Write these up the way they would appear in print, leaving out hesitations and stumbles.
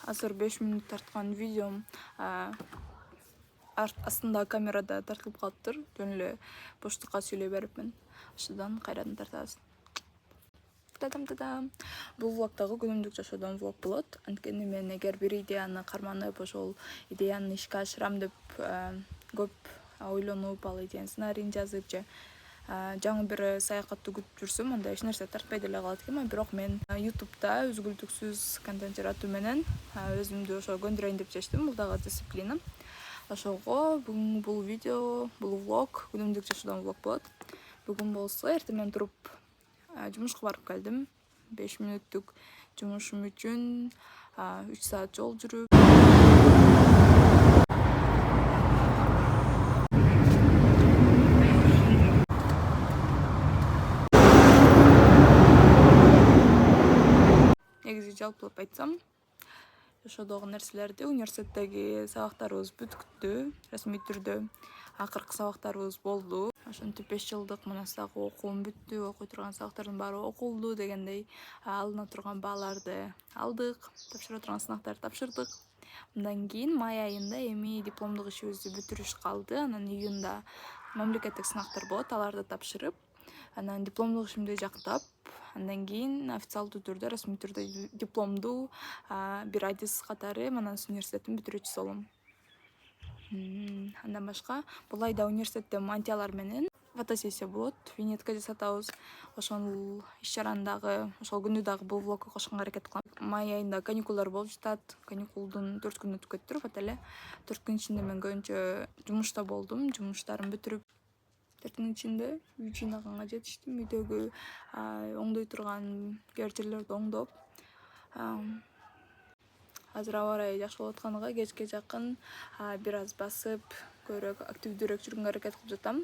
Азыр 5 минут тарткан видеом астында камерада тартылып калыптыр. Жөн эле боштукка сүйлөй берипмин. Ошондон кайрадан тартабыз. Тадам. Бул влогдагы күнүмдүк жашоодон влог болот. Анткени мен эгер бир идеяны карманып, ошол идеяны ишке ашырам деп көп ойлонуп, ал идеянын сценарийин жазып же жаңы бир саякатты күтүп жүрсөм, анда эч нерсе тартпай деле калат экен. Бирок мен YouTube'да үзгүлтүксүз контент жаратуу менен өзүмдү ошо көндүрөйүн деп чечтим. Бул дагы дисциплина. Ошого бүгүн бул видео, бул влог күнүмдүк жашоодон влог болот. Бүгүн болсо эртең туруп жумушка барып келдим. 5 мүнөттүк жумушум үчүн 3 саат жол жүрүп. Негизи жалпылап айтсам, жашоодогу нерселерди университеттеги сабактарыбыз бүткүттү. Расмий түрдө акыркы сабактарыбыз болду. Ошентип 5 жылдык манастагы окуум бүттү. Окуй турган сабактардын баары окулду дегендей, алына турган бааларды алдык, тапшыра турган сынактарды тапшырдык. Мындан кийин май айында эми дипломдук ишибизди бүтүрүш калды. Анан июнда мамлекеттик сынактар болот, аларды тапшырып, анан дипломдук ишимди жактап, андан кийин официалдуу түрдө, расмий түрдө дипломду бир адис катары Манас университетинин бүтүрүүчүсү болом. Андан башка бул айда университетте мантиялар менен фотосессия болот. Винетка жасатабыз. Ошол иш-чараны дагы, ошол күнү дагы бул влогко кошконго аракет кылам. Май айында каникулдар болуп жатат. Каникулдун 4 күнү өтүп кетти. Вот эле 4 күн ичинде мен көбүнчө жумушта болдум. Жумуштарымды бүтүрүп 4 күн ичинде үй жыйнаганга жетиштим. Үйдөгү оңдой турган кер-жерлерди оңдоп, азыр аба ырайы жакшы болуп атканга кечке жакын бир аз басып, көбүрөөк активдүүрөөк жүргөнгө аракет кылып жатам.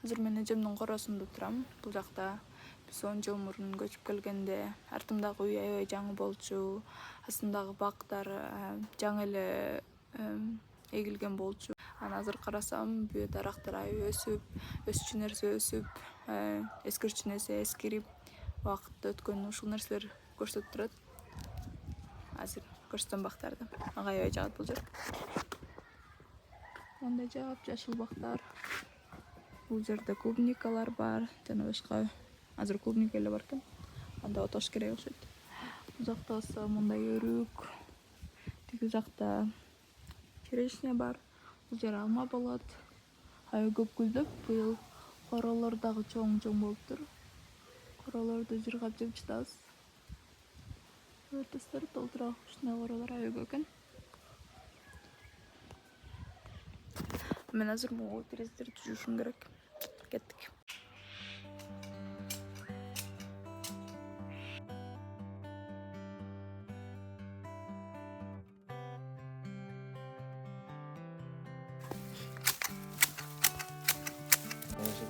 Азыр мен эжемдин коросунда турам. Бул жакта биз 10 жыл мурун көчүп келгенде артымдагы үй аябай жаңы болчу. Астымдагы бактар жаңы эле эгилген болчу. Анан азыр карасам, бүө дарактар аябай өсүп, өсчү нерсе өсүп, эскирчү нерсе эскирип, убакыт өткөн ушул нерселер көрсөтүп турат. Азыр көрсөтөм бактарды. Мага аябай жагат бул жер. Мындай жаап, жашыл бактар. Бул жерде клубникалар бар, жана башка. Азыр клубника эле бар экен. Анда отош керек окшойт. Бул жакта болсо мындай өрүк. Тиги жакта черешня бар. Бул жер алма болот. Аябай көп гүлдөп, быйыл королор дагы чоң болуптур. Королорду жыргап жеп жатабыз. Өртөстөр толтура, ушундай королор аябай көп экен. Мен азыр могу терезелерди жуушум керек. Кеттик.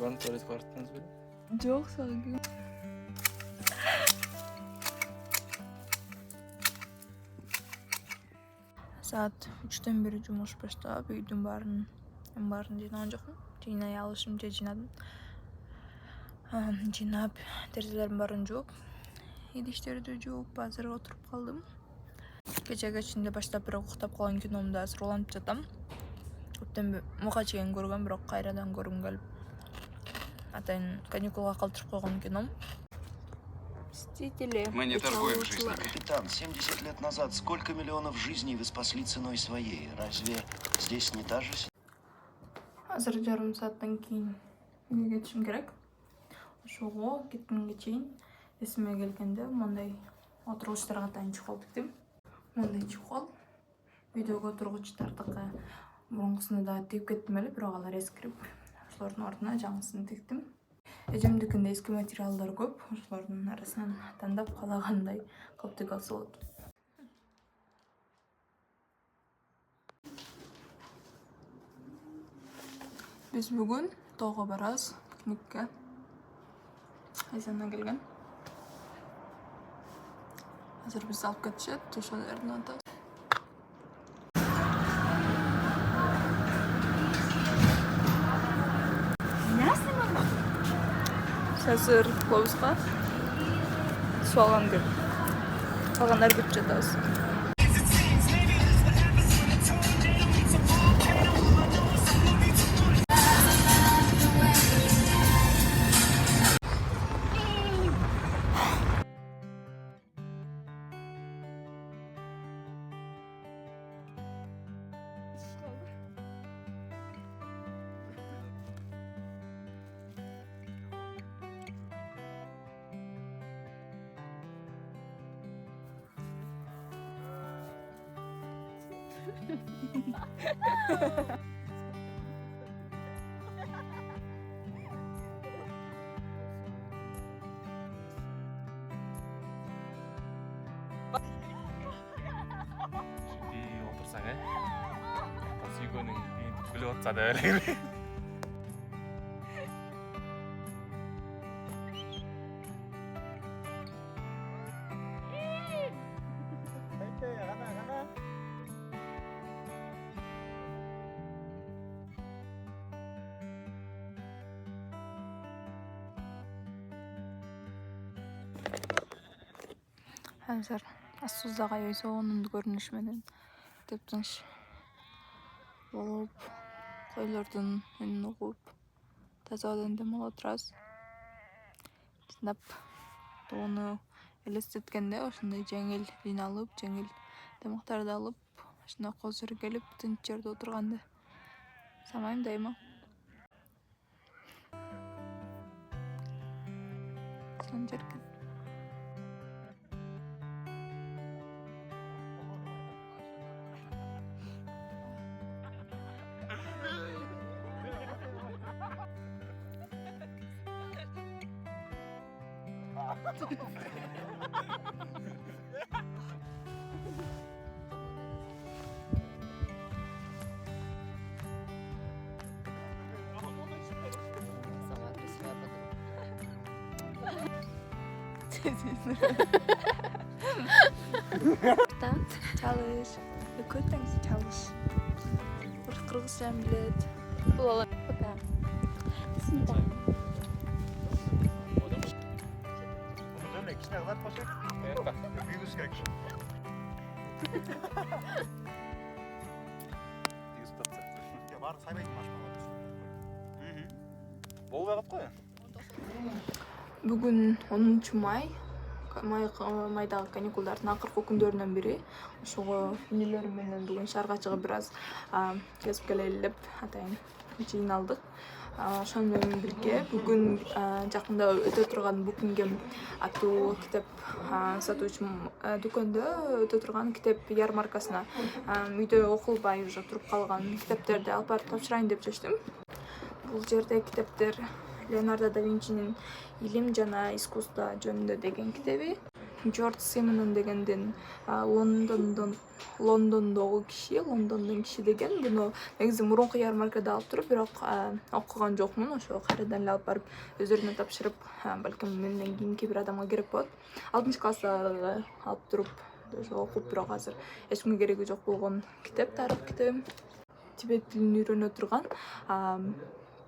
Барып туалетке бараттыңыз беле? Жок, сагы. Саат 3-төн бери жумуш баштап, үйдүн баарын жыйнаган жокмун. Жыйнай алышым же жыйнадым. Жыйнап, терезелердин баарын жууп, идиштерди жууп, азыр отуруп калдым. Кечинде баштап бирок уктап калган киномду азыр улантып жатам. Көптөн муга чейин көргөм, бирок кайрадан көргүм келип. Атайын каникулга калтырып койгон кином. Мстители. Мы не торгуем жизнью. Капитан, 70 лет назад сколько миллионов жизней вы спасли ценой своей? Разве здесь не та же? Азыр жарым сааттан кийин үйгө кетишим керек. Ошого кеткенге чейин эсиме келгенде мындай отургучтарга атайын чехол тиктим. Мындай чехол. Үйдөгү отургучтардыкы мурункусуну да тигип кеттим эле, бирок алар эскирип, ошолордун ордуна жаңысын тиктим. Эжемдикинде эски материалдар көп, ошолордун арасынан тандап каалагандай кылып тиге алса болот. Биз бүгүн тоого барабыз, пикникке. Айзана келген. Азыр бизди алып кетишет, ошол жерден атабыз. Азыр клубуска суу алган келдим. Қалғандары күтіп жатабыз. 이 오토상에 다시 이거는 이 불려왔잖아요. Hazır Assuzdaga soğunun görünüş menен teptinç bolup koylardın önünü okup tazadan dem oturabız. Тыңдап тоonu элестеткенде ошондой жеңил вин алып, жеңил тамактарды алып, ошондой козур келип тынч жерде отурганды самайм дайыма. Сон жерген. Çalış. Kötüңіз çalış. Кыргызча билет. Бул ала. Синда. Бүгүн 10 май. Майдагы каникулдардын акыркы күндөрүнөн бири. Ошого инелер менен бүгүн шаарга чыгып бир аз кезип келели деп атайын жыйналдык. Ошону менен бирге бүгүн жакында өтө турган Букингем аттуу китеп сатуучу дүкөндө өтө турган китеп ярмаркасына үйдө окулбай уже туруп калган китептерди алып барып тапшырайын деп чечтим. Бул жерде китептер Леонардо да Винчинин «Илим жана искусство» жөнүндө деген китеби. Джордж Симонон дегенден Лондондогу киши деген. Буну негизи мурунку ярмаркада алып туруп, бирок окуган жокмун. Ошо кайрадан эле алып барып өздөрүнө тапшырып, балким менден кийинки бир адамга керек болот. 6-класста алып туруп, ошо окуп, бирок азыр эч кимге кереги жок болгон китеп, тарых китеби. Тибет тилин үйрөнө турган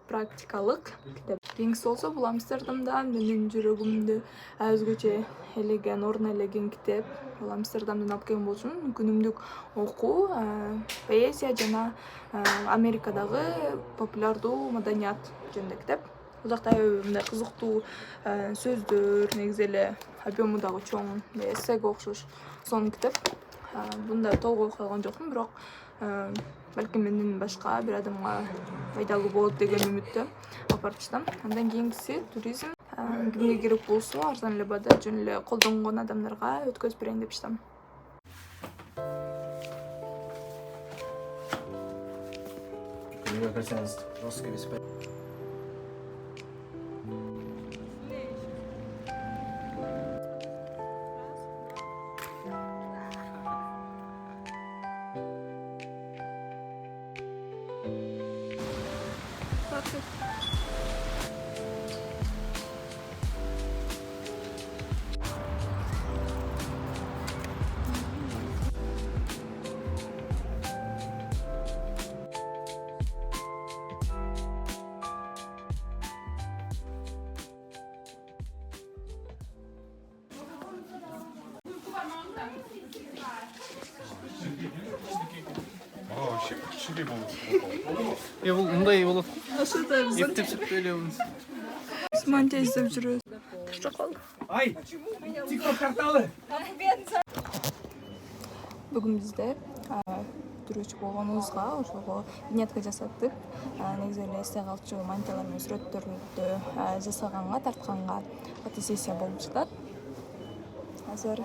практикалык китеп. Кеңси болсо бул Амстердамда менин жүрөгүмдү өзгөчө элеген, орун элеген китеп. Бул Амстердамдан алып келген болчумун. Күнүмдүк окуу, поэзия жана Америкадагы популярдуу маданият жөнүндө китеп. Бул жакта мындай кызыктуу сөздөр, негизи эле объему дагы чоң, эссеге окшош сонун китеп. Бунда толук окуй алган жокмун, бирок балким менден башка бир адамга пайдалуу болот деген үмүттө алып барып чыктым. Андан кийинкиси туризм. Кимге керек болсо, арзан эле баада жөн эле колдонгон адамдарга өткөзүп берейин деп чыктым. Мне кажется, русский беспорядок. Шире болов. Мындай болот. Ошондой биз Эптеп сүртөлөбүз. монтаж издеп жүрөбүз. Чокол. Ай. TikTok карталы. Бүгүн бизде бүтүрүүчү болгонубузга ошого виньетка жасаттык. Негизи эле эсте калчу мантиялар менен сүрөттөрдү жасаганга, тартканга фотосессия болуп жатат. Азыр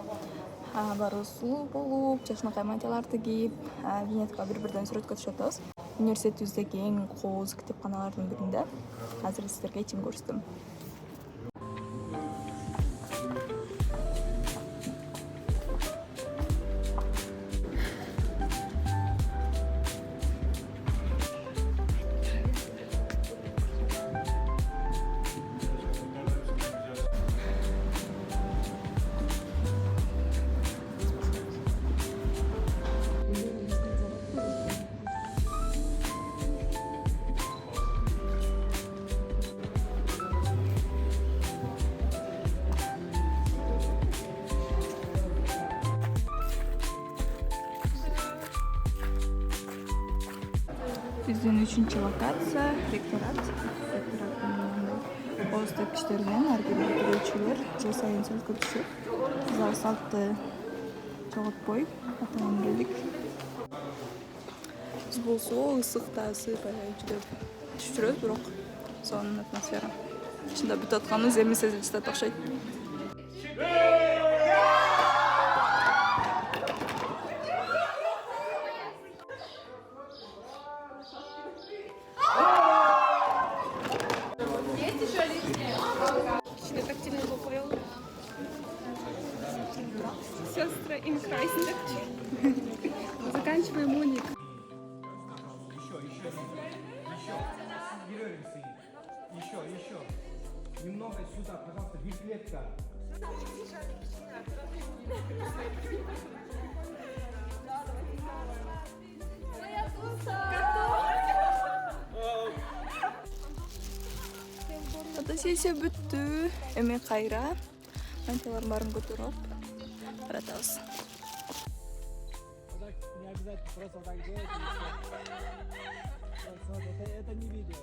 баарыбыз сулуу болуп, жакшынакай мантияларды кийип, виньетка бири-бирден сүрөткө түшүп атабыз. Университетибиздеги эң кооз китепканалардын биринде. Азыр сиздерге ичин көрсөтөм. Биздин 3-чү локация ректорат. Оз тепкичтер менен ар бир бүтүрүүчүлөр жыл сайын сүрөткө түшүп, зал салтты жоготпой атынан келдик. Биз болсо ысык таасы баягы жүдөп түшүп жүрөбүз, бирок сонун атмосфера. Чындап бүтүп атканыбыз эми сезилип жатат окшойт. Сестра Инкрайснер. Заканчиваем уник. Еще. Немного сюда, пожалуйста, библетка. Фотосессия бүттү. Эми кайра мантиялардын баарын көтөрүп баратабыз. Не обязательно просто так делать. Это не видео.